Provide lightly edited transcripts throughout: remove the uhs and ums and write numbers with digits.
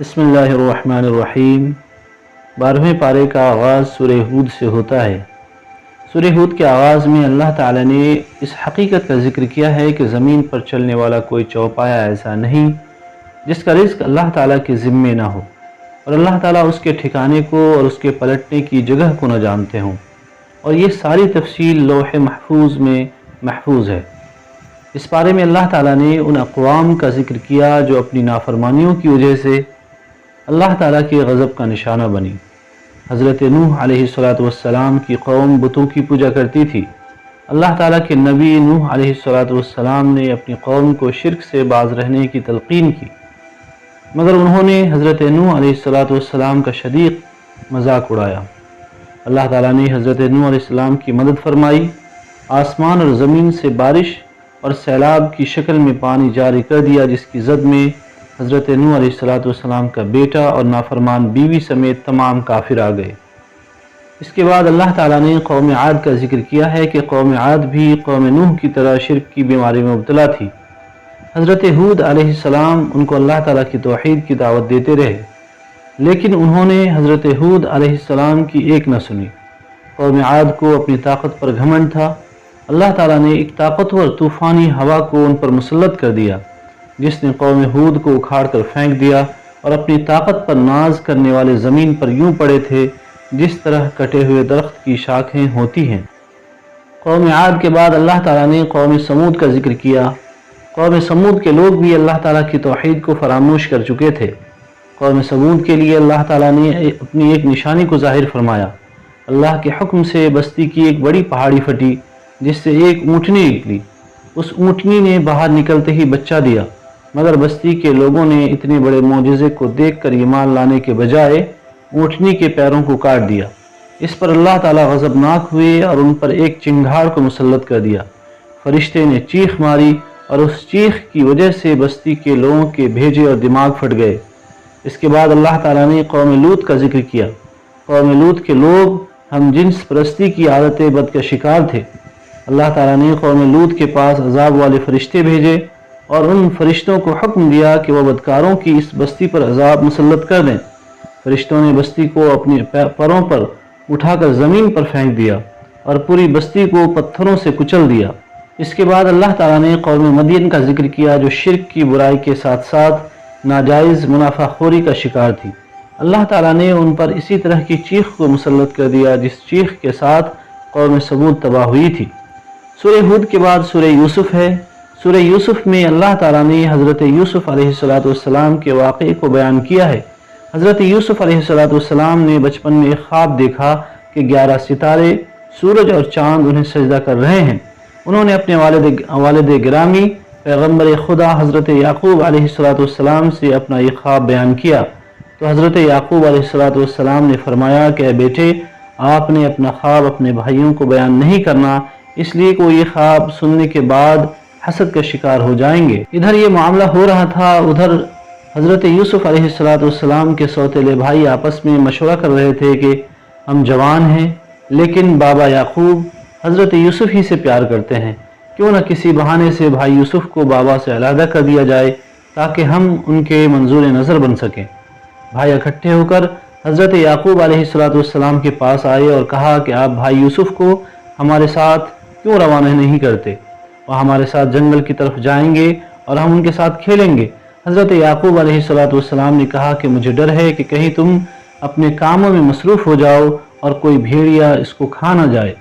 بسم اللہ الرحمن الرحیم۔ 12ویں پارے کا آغاز سورہ ہود سے ہوتا ہے۔ سورہ ہود کے آغاز میں اللہ تعالیٰ نے اس حقیقت کا ذکر کیا ہے کہ زمین پر چلنے والا کوئی چوپایا ایسا نہیں جس کا رزق اللہ تعالیٰ کے ذمے نہ ہو، اور اللہ تعالیٰ اس کے ٹھکانے کو اور اس کے پلٹنے کی جگہ کو نہ جانتے ہوں، اور یہ ساری تفصیل لوح محفوظ میں محفوظ ہے۔ اس پارے میں اللہ تعالیٰ نے ان اقوام کا ذکر کیا جو اپنی نافرمانیوں کی وجہ سے اللہ تعالیٰ کے غضب کا نشانہ بنی۔ حضرت نوح علیہ السلام کی قوم بتوں کی پوجا کرتی تھی۔ اللہ تعالیٰ کے نبی نوح علیہ السلام نے اپنی قوم کو شرک سے باز رہنے کی تلقین کی، مگر انہوں نے حضرت نوح علیہ السلام کا شدید مذاق اڑایا۔ اللہ تعالیٰ نے حضرت نوح علیہ السلام کی مدد فرمائی، آسمان اور زمین سے بارش اور سیلاب کی شکل میں پانی جاری کر دیا، جس کی زد میں حضرت نوح علیہ السلام کا بیٹا اور نافرمان بیوی سمیت تمام کافر آ گئے۔ اس کے بعد اللہ تعالیٰ نے قوم عاد کا ذکر کیا ہے کہ قوم عاد بھی قوم نوح کی طرح شرک کی بیماری میں مبتلا تھی۔ حضرت ہود علیہ السلام ان کو اللہ تعالیٰ کی توحید کی دعوت دیتے رہے، لیکن انہوں نے حضرت ہود علیہ السلام کی ایک نہ سنی۔ قوم عاد کو اپنی طاقت پر گھمنڈ تھا۔ اللہ تعالیٰ نے ایک طاقتور طوفانی ہوا کو ان پر مسلط کر دیا، جس نے قوم ہود کو اکھاڑ کر پھینک دیا اور اپنی طاقت پر ناز کرنے والے زمین پر یوں پڑے تھے جس طرح کٹے ہوئے درخت کی شاخیں ہوتی ہیں۔ قوم عاد کے بعد اللہ تعالیٰ نے قوم سمود کا ذکر کیا۔ قوم سمود کے لوگ بھی اللہ تعالیٰ کی توحید کو فراموش کر چکے تھے۔ قوم سمود کے لیے اللہ تعالیٰ نے اپنی ایک نشانی کو ظاہر فرمایا۔ اللہ کے حکم سے بستی کی ایک بڑی پہاڑی پھٹی، جس سے ایک اونٹنی نکلی۔ اس اونٹنی نے باہر نکلتے ہی بچہ دیا، مگر بستی کے لوگوں نے اتنے بڑے معجزے کو دیکھ کر ایمان لانے کے بجائے اونٹنی کے پیروں کو کاٹ دیا۔ اس پر اللہ تعالیٰ غضبناک ہوئے اور ان پر ایک چنگھاڑ کو مسلط کر دیا۔ فرشتے نے چیخ ماری اور اس چیخ کی وجہ سے بستی کے لوگوں کے بھیجے اور دماغ پھٹ گئے۔ اس کے بعد اللہ تعالیٰ نے قوم لوط کا ذکر کیا۔ قوم لوط کے لوگ ہم جنس پرستی کی عادت بد کا شکار تھے۔ اللہ تعالیٰ نے قوم لوط کے پاس عذاب والے فرشتے بھیجے اور ان فرشتوں کو حکم دیا کہ وہ بدکاروں کی اس بستی پر عذاب مسلط کر دیں۔ فرشتوں نے بستی کو اپنے پروں پر اٹھا کر زمین پر پھینک دیا اور پوری بستی کو پتھروں سے کچل دیا۔ اس کے بعد اللہ تعالیٰ نے قوم مدین کا ذکر کیا جو شرک کی برائی کے ساتھ ساتھ ناجائز منافع خوری کا شکار تھی۔ اللہ تعالیٰ نے ان پر اسی طرح کی چیخ کو مسلط کر دیا جس چیخ کے ساتھ قوم سمود تباہ ہوئی تھی۔ سورہ ہود کے بعد سورہ یوسف ہے۔ سورہ یوسف میں اللہ تعالیٰ نے حضرت یوسف علیہ السلام کے واقعے کو بیان کیا ہے۔ حضرت یوسف علیہ السلام نے بچپن میں ایک خواب دیکھا کہ 11 ستارے، سورج اور چاند انہیں سجدہ کر رہے ہیں۔ انہوں نے اپنے والد گرامی پیغمبر خدا حضرت یعقوب علیہ السلام سے اپنا یہ خواب بیان کیا، تو حضرت یعقوب علیہ السلام نے فرمایا کہ اے بیٹے، آپ نے اپنا خواب اپنے بھائیوں کو بیان نہیں کرنا، اس لیے کہ وہ یہ خواب سننے کے بعد حسد کا شکار ہو جائیں گے۔ ادھر یہ معاملہ ہو رہا تھا، ادھر حضرت یوسف علیہ السلام کے سوتیلے بھائی آپس میں مشورہ کر رہے تھے کہ ہم جوان ہیں، لیکن بابا یعقوب حضرت یوسف ہی سے پیار کرتے ہیں، کیوں نہ کسی بہانے سے بھائی یوسف کو بابا سے علیحدہ کر دیا جائے تاکہ ہم ان کے منظور نظر بن سکیں۔ بھائی اکٹھے ہو کر حضرت یعقوب علیہ السلام کے پاس آئے اور کہا کہ آپ بھائی یوسف کو ہمارے ساتھ کیوں روانہ نہیں کرتے؟ وہ ہمارے ساتھ جنگل کی طرف جائیں گے اور ہم ان کے ساتھ کھیلیں گے۔ حضرت یعقوب علیہ السلام نے کہا کہ مجھے ڈر ہے کہ کہیں تم اپنے کاموں میں مصروف ہو جاؤ اور کوئی بھیڑیا اس کو کھا نہ جائے۔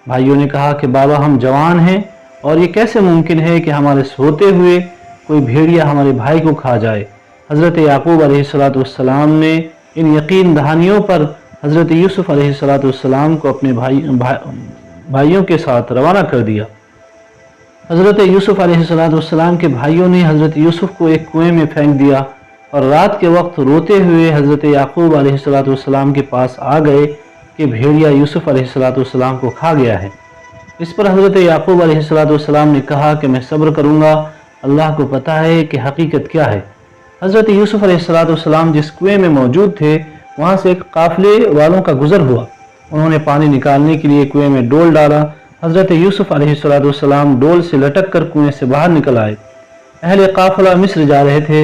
بھائیوں نے کہا کہ بابا ہم جوان ہیں اور یہ کیسے ممکن ہے کہ ہمارے سوتے ہوئے کوئی بھیڑیا ہمارے بھائی کو کھا جائے۔ حضرت یعقوب علیہ السلام نے ان یقین دہانیوں پر حضرت یوسف علیہ السلام کو اپنے بھائیوں کے ساتھ روانہ کر دیا۔ حضرت یوسف علیہ السلام کے بھائیوں نے حضرت یوسف کو ایک کنویں میں پھینک دیا اور رات کے وقت روتے ہوئے حضرت یعقوب علیہ السلام کے پاس آ گئے کہ بھیڑیا یوسف علیہ السلام کو کھا گیا ہے۔ اس پر حضرت یعقوب علیہ السلام نے کہا کہ میں صبر کروں گا، اللہ کو پتہ ہے کہ حقیقت کیا ہے۔ حضرت یوسف علیہ السلام جس کنویں میں موجود تھے وہاں سے ایک قافلے والوں کا گزر ہوا۔ انہوں نے پانی نکالنے کے لیے کنویں میں ڈول ڈالا۔ حضرت یوسف علیہ السلام ڈول سے لٹک کر کنویں سے باہر نکل آئے۔ اہل قافلہ مصر جا رہے تھے۔